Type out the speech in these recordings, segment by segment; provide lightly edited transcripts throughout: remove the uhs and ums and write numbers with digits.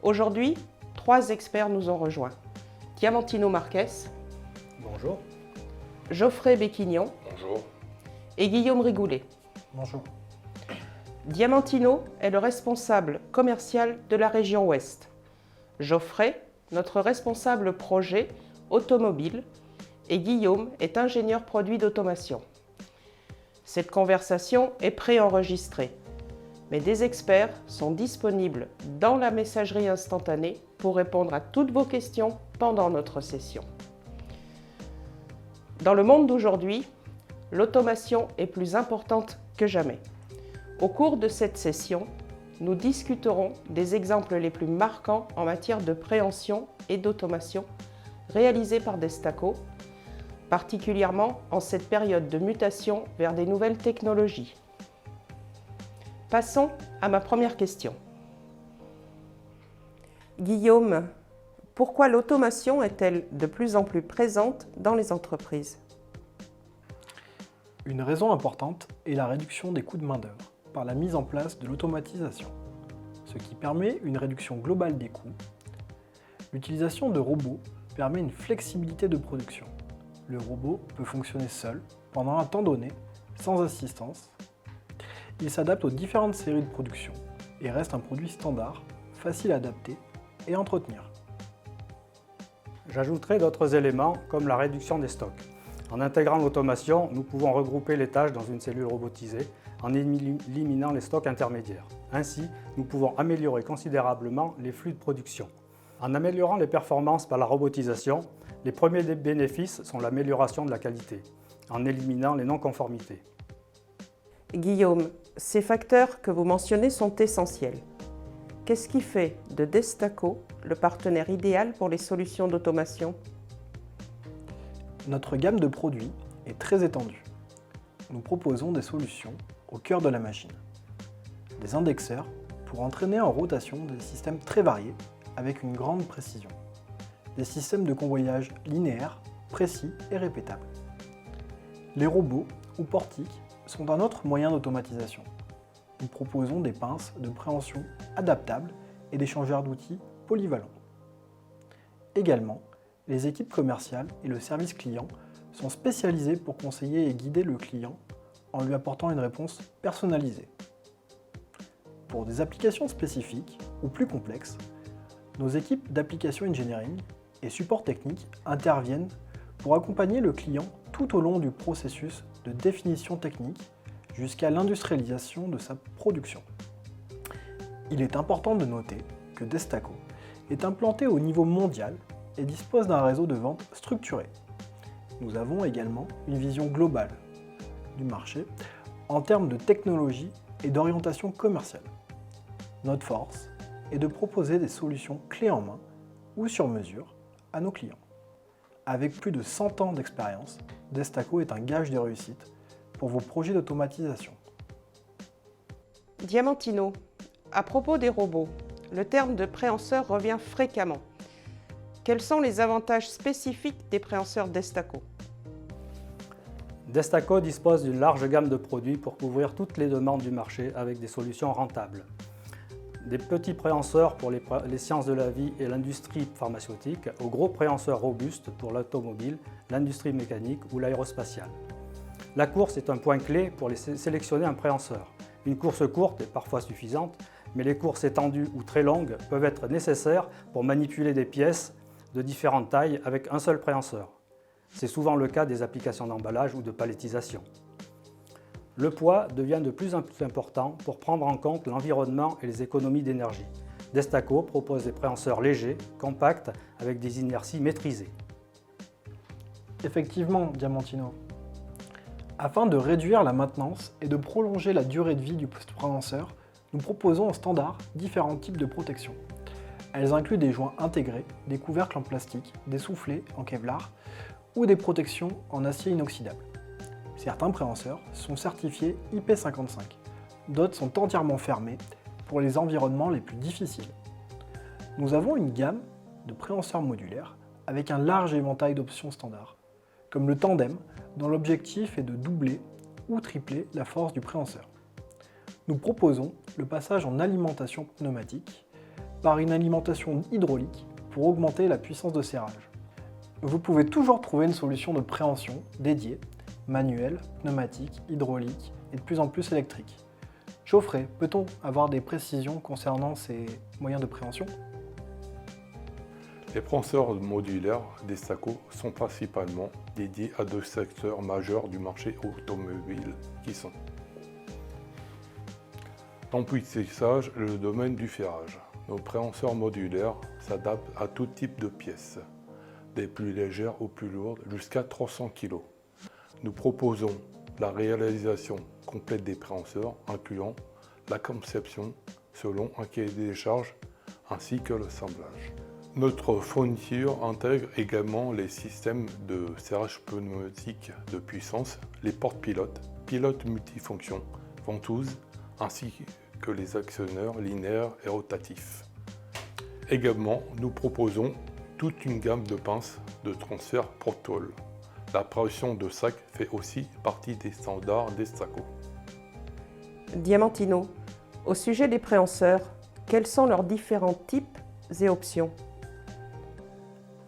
Aujourd'hui, 3 experts nous ont rejoints. Diamantino Marques, Bonjour. Geoffrey Béquignon Bonjour. et Guillaume Rigoulet. Bonjour. Diamantino est le responsable commercial de la région Ouest. Geoffrey, notre responsable projet automobile, et Guillaume est ingénieur produit d'automation. Cette conversation est préenregistrée, mais des experts sont disponibles dans la messagerie instantanée pour répondre à toutes vos questions pendant notre session. Dans le monde d'aujourd'hui, l'automation est plus importante que jamais. Au cours de cette session, nous discuterons des exemples les plus marquants en matière de préhension et d'automation réalisés par Destaco, particulièrement en cette période de mutation vers des nouvelles technologies. Passons à ma première question. Guillaume, pourquoi l'automation est-elle de plus en plus présente dans les entreprises ? Une raison importante est la réduction des coûts de main-d'œuvre par la mise en place de l'automatisation, ce qui permet une réduction globale des coûts. L'utilisation de robots permet une flexibilité de production. Le robot peut fonctionner seul pendant un temps donné, sans assistance. Il s'adapte aux différentes séries de production et reste un produit standard, facile à adapter et à entretenir. J'ajouterai d'autres éléments comme la réduction des stocks. En intégrant l'automation, nous pouvons regrouper les tâches dans une cellule robotisée en éliminant les stocks intermédiaires. Ainsi, nous pouvons améliorer considérablement les flux de production. En améliorant les performances par la robotisation, les premiers bénéfices sont l'amélioration de la qualité, en éliminant les non-conformités. Guillaume, ces facteurs que vous mentionnez sont essentiels. Qu'est-ce qui fait de Destaco le partenaire idéal pour les solutions d'automation ? Notre gamme de produits est très étendue. Nous proposons des solutions au cœur de la machine. Des indexeurs pour entraîner en rotation des systèmes très variés avec une grande précision. Des systèmes de convoyage linéaires, précis et répétables. Les robots ou portiques sont un autre moyen d'automatisation. Nous proposons des pinces de préhension adaptables et des changeurs d'outils polyvalents. Également, les équipes commerciales et le service client sont spécialisés pour conseiller et guider le client en lui apportant une réponse personnalisée. Pour des applications spécifiques ou plus complexes, nos équipes d'application engineering et support technique interviennent pour accompagner le client tout au long du processus de définition technique jusqu'à l'industrialisation de sa production. Il est important de noter que Destaco est implanté au niveau mondial et dispose d'un réseau de vente structuré. Nous avons également une vision globale du marché en termes de technologie et d'orientation commerciale. Notre force est de proposer des solutions clés en main ou sur mesure à nos clients. Avec plus de 100 ans d'expérience, Destaco est un gage de réussite pour vos projets d'automatisation. Diamantino, à propos des robots, le terme de préhenseur revient fréquemment. Quels sont les avantages spécifiques des préhenseurs Destaco ? Destaco dispose d'une large gamme de produits pour couvrir toutes les demandes du marché avec des solutions rentables. Des petits préhenseurs pour les sciences de la vie et l'industrie pharmaceutique, aux gros préhenseurs robustes pour l'automobile, l'industrie mécanique ou l'aérospatiale. La course est un point clé pour sélectionner un préhenseur. Une course courte est parfois suffisante, mais les courses étendues ou très longues peuvent être nécessaires pour manipuler des pièces de différentes tailles avec un seul préhenseur. C'est souvent le cas des applications d'emballage ou de palettisation. Le poids devient de plus en plus important pour prendre en compte l'environnement et les économies d'énergie. Destaco propose des préhenseurs légers, compacts, avec des inerties maîtrisées. Effectivement, Diamantino. Afin de réduire la maintenance et de prolonger la durée de vie du préhenseur, nous proposons en standard différents types de protections. Elles incluent des joints intégrés, des couvercles en plastique, des soufflets en Kevlar ou des protections en acier inoxydable. Certains préhenseurs sont certifiés IP55, d'autres sont entièrement fermés pour les environnements les plus difficiles. Nous avons une gamme de préhenseurs modulaires avec un large éventail d'options standards, comme le tandem, dont l'objectif est de doubler ou tripler la force du préhenseur. Nous proposons le passage en alimentation pneumatique par une alimentation hydraulique pour augmenter la puissance de serrage. Vous pouvez toujours trouver une solution de préhension dédiée, manuelle, pneumatique, hydraulique et de plus en plus électrique. Geoffrey, peut-on avoir des précisions concernant ces moyens de préhension? Les préhenseurs modulaires DESTACO sont principalement dédiés à deux secteurs majeurs du marché automobile qui sont l'emplissage et le domaine du ferrage. Nos préhenseurs modulaires s'adaptent à tout type de pièces, des plus légères aux plus lourdes jusqu'à 300 kg. Nous proposons la réalisation complète des préhenseurs, incluant la conception selon un cahier des charges ainsi que le samplage. Notre fourniture intègre également les systèmes de serrage pneumatique de puissance, les porte-pilotes, pilotes multifonctions, ventouses, ainsi que les actionneurs linéaires et rotatifs. Également, nous proposons toute une gamme de pinces de transfert Protol. La pression de sac fait aussi partie des standards DESTACO. Diamantino, au sujet des préhenseurs, quels sont leurs différents types et options?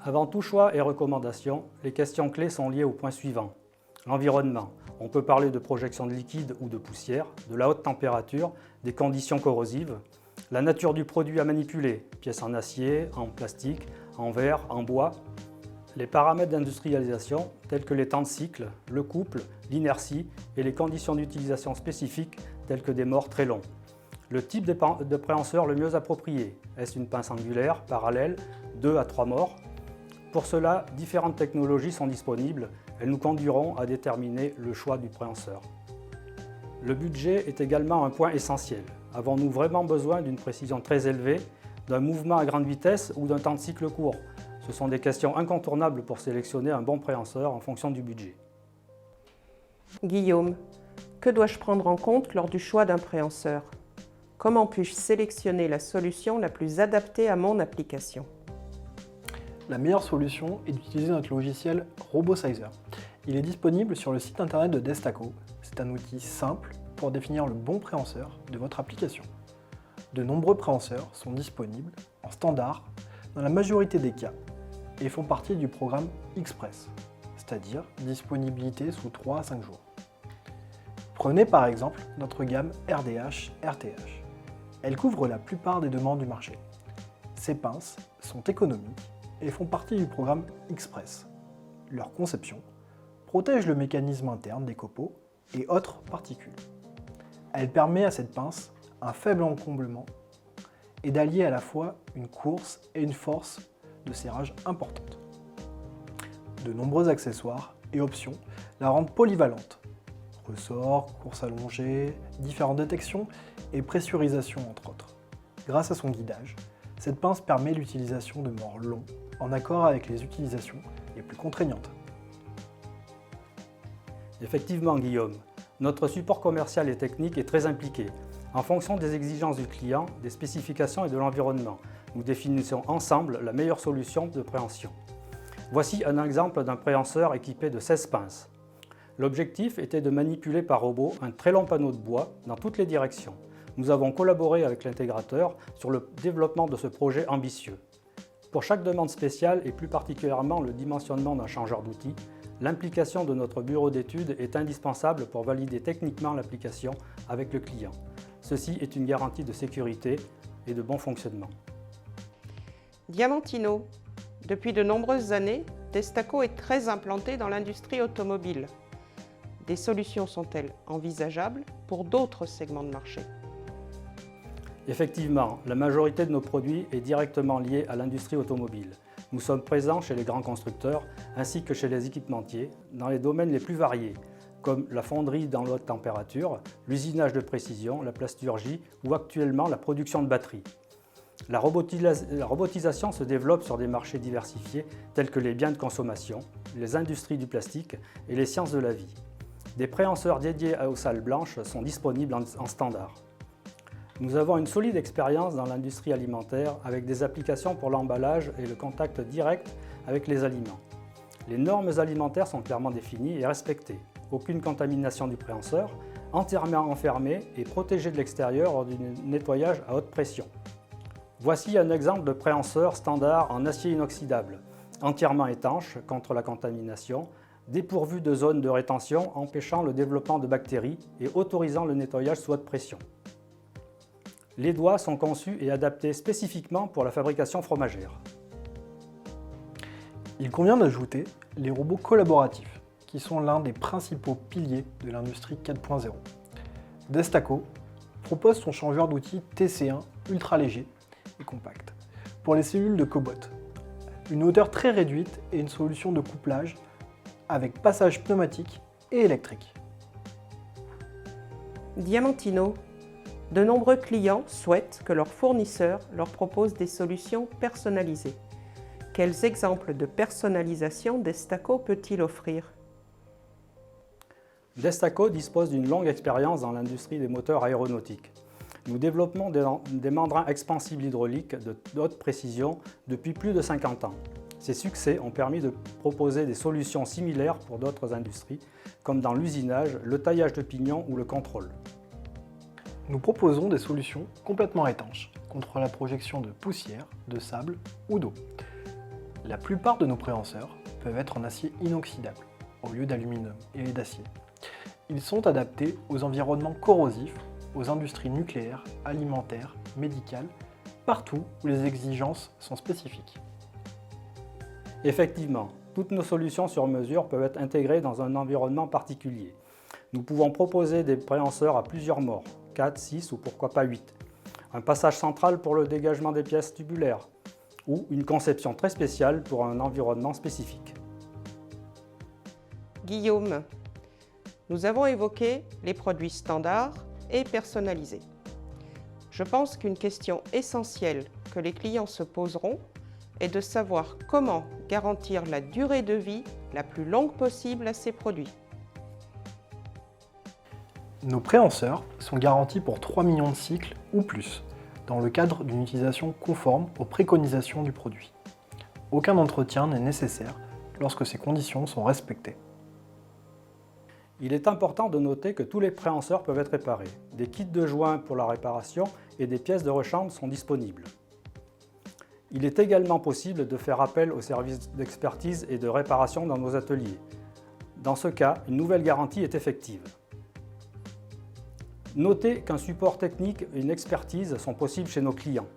Avant tout choix et recommandation, les questions clés sont liées au point suivant. L'environnement. On peut parler de projection de liquide ou de poussière, de la haute température, des conditions corrosives, la nature du produit à manipuler, pièces en acier, en plastique, en verre, en bois, les paramètres d'industrialisation tels que les temps de cycle, le couple, l'inertie et les conditions d'utilisation spécifiques telles que des morts très longs. Le type de préhenseur le mieux approprié, est-ce une pince angulaire, parallèle, 2 à 3 morts? Pour cela, différentes technologies sont disponibles. Elles nous conduiront à déterminer le choix du préhenseur. Le budget est également un point essentiel. Avons-nous vraiment besoin d'une précision très élevée, d'un mouvement à grande vitesse ou d'un temps de cycle court? Ce sont des questions incontournables pour sélectionner un bon préhenseur en fonction du budget. Guillaume, que dois-je prendre en compte lors du choix d'un préhenseur? Comment puis-je sélectionner la solution la plus adaptée à mon application? La meilleure solution est d'utiliser notre logiciel RoboSizer. Il est disponible sur le site internet de DESTACO. C'est un outil simple pour définir le bon préhenseur de votre application. De nombreux préhenseurs sont disponibles en standard dans la majorité des cas et font partie du programme Express, c'est-à-dire disponibilité sous 3 à 5 jours. Prenez par exemple notre gamme RDH-RTH. Elle couvre la plupart des demandes du marché. Ces pinces sont économiques et font partie du programme Express. Leur conception protège le mécanisme interne des copeaux et autres particules. Elle permet à cette pince un faible encomblement et d'allier à la fois une course et une force de serrage importante. De nombreux accessoires et options la rendent polyvalente. Ressorts, course allongée, différentes détections et pressurisation entre autres. Grâce à son guidage, cette pince permet l'utilisation de morts longs en accord avec les utilisations les plus contraignantes. Effectivement, Guillaume, notre support commercial et technique est très impliqué. En fonction des exigences du client, des spécifications et de l'environnement, nous définissons ensemble la meilleure solution de préhension. Voici un exemple d'un préhenseur équipé de 16 pinces. L'objectif était de manipuler par robot un très long panneau de bois dans toutes les directions. Nous avons collaboré avec l'intégrateur sur le développement de ce projet ambitieux. Pour chaque demande spéciale et plus particulièrement le dimensionnement d'un changeur d'outils, l'implication de notre bureau d'études est indispensable pour valider techniquement l'application avec le client. Ceci est une garantie de sécurité et de bon fonctionnement. Diamantino, depuis de nombreuses années, DESTACO est très implanté dans l'industrie automobile. Des solutions sont-elles envisageables pour d'autres segments de marché? Effectivement, la majorité de nos produits est directement liée à l'industrie automobile. Nous sommes présents chez les grands constructeurs ainsi que chez les équipementiers dans les domaines les plus variés, comme la fonderie dans la haute température, l'usinage de précision, la plasturgie ou actuellement la production de batteries. La robotisation se développe sur des marchés diversifiés tels que les biens de consommation, les industries du plastique et les sciences de la vie. Des préhenseurs dédiés aux salles blanches sont disponibles en standard. Nous avons une solide expérience dans l'industrie alimentaire avec des applications pour l'emballage et le contact direct avec les aliments. Les normes alimentaires sont clairement définies et respectées. Aucune contamination du préhenseur, entièrement enfermé et protégé de l'extérieur lors du nettoyage à haute pression. Voici un exemple de préhenseur standard en acier inoxydable, entièrement étanche contre la contamination, dépourvu de zones de rétention empêchant le développement de bactéries et autorisant le nettoyage sous haute pression. Les doigts sont conçus et adaptés spécifiquement pour la fabrication fromagère. Il convient d'ajouter les robots collaboratifs, qui sont l'un des principaux piliers de l'industrie 4.0. Destaco propose son changeur d'outils TC1 ultra léger et compact pour les cellules de cobot. Une hauteur très réduite et une solution de couplage avec passage pneumatique et électrique. Diamantino. De nombreux clients souhaitent que leur fournisseur leur propose des solutions personnalisées. Quels exemples de personnalisation Destaco peut-il offrir? Destaco dispose d'une longue expérience dans l'industrie des moteurs aéronautiques. Nous développons des membrans expansibles hydrauliques de haute précision depuis plus de 50 ans. Ces succès ont permis de proposer des solutions similaires pour d'autres industries, comme dans l'usinage, le taillage de pignons ou le contrôle. Nous proposons des solutions complètement étanches contre la projection de poussière, de sable ou d'eau. La plupart de nos préhenseurs peuvent être en acier inoxydable au lieu d'aluminium et d'acier. Ils sont adaptés aux environnements corrosifs, aux industries nucléaires, alimentaires, médicales, partout où les exigences sont spécifiques. Effectivement, toutes nos solutions sur mesure peuvent être intégrées dans un environnement particulier. Nous pouvons proposer des préhenseurs à plusieurs morts, 4, 6 ou pourquoi pas 8. Un passage central pour le dégagement des pièces tubulaires ou une conception très spéciale pour un environnement spécifique. Guillaume, nous avons évoqué les produits standards et personnalisés. Je pense qu'une question essentielle que les clients se poseront est de savoir comment garantir la durée de vie la plus longue possible à ces produits. Nos préhenseurs sont garantis pour 3 millions de cycles ou plus, dans le cadre d'une utilisation conforme aux préconisations du produit. Aucun entretien n'est nécessaire lorsque ces conditions sont respectées. Il est important de noter que tous les préhenseurs peuvent être réparés. Des kits de joints pour la réparation et des pièces de rechange sont disponibles. Il est également possible de faire appel aux services d'expertise et de réparation dans nos ateliers. Dans ce cas, une nouvelle garantie est effective. Notez qu'un support technique et une expertise sont possibles chez nos clients.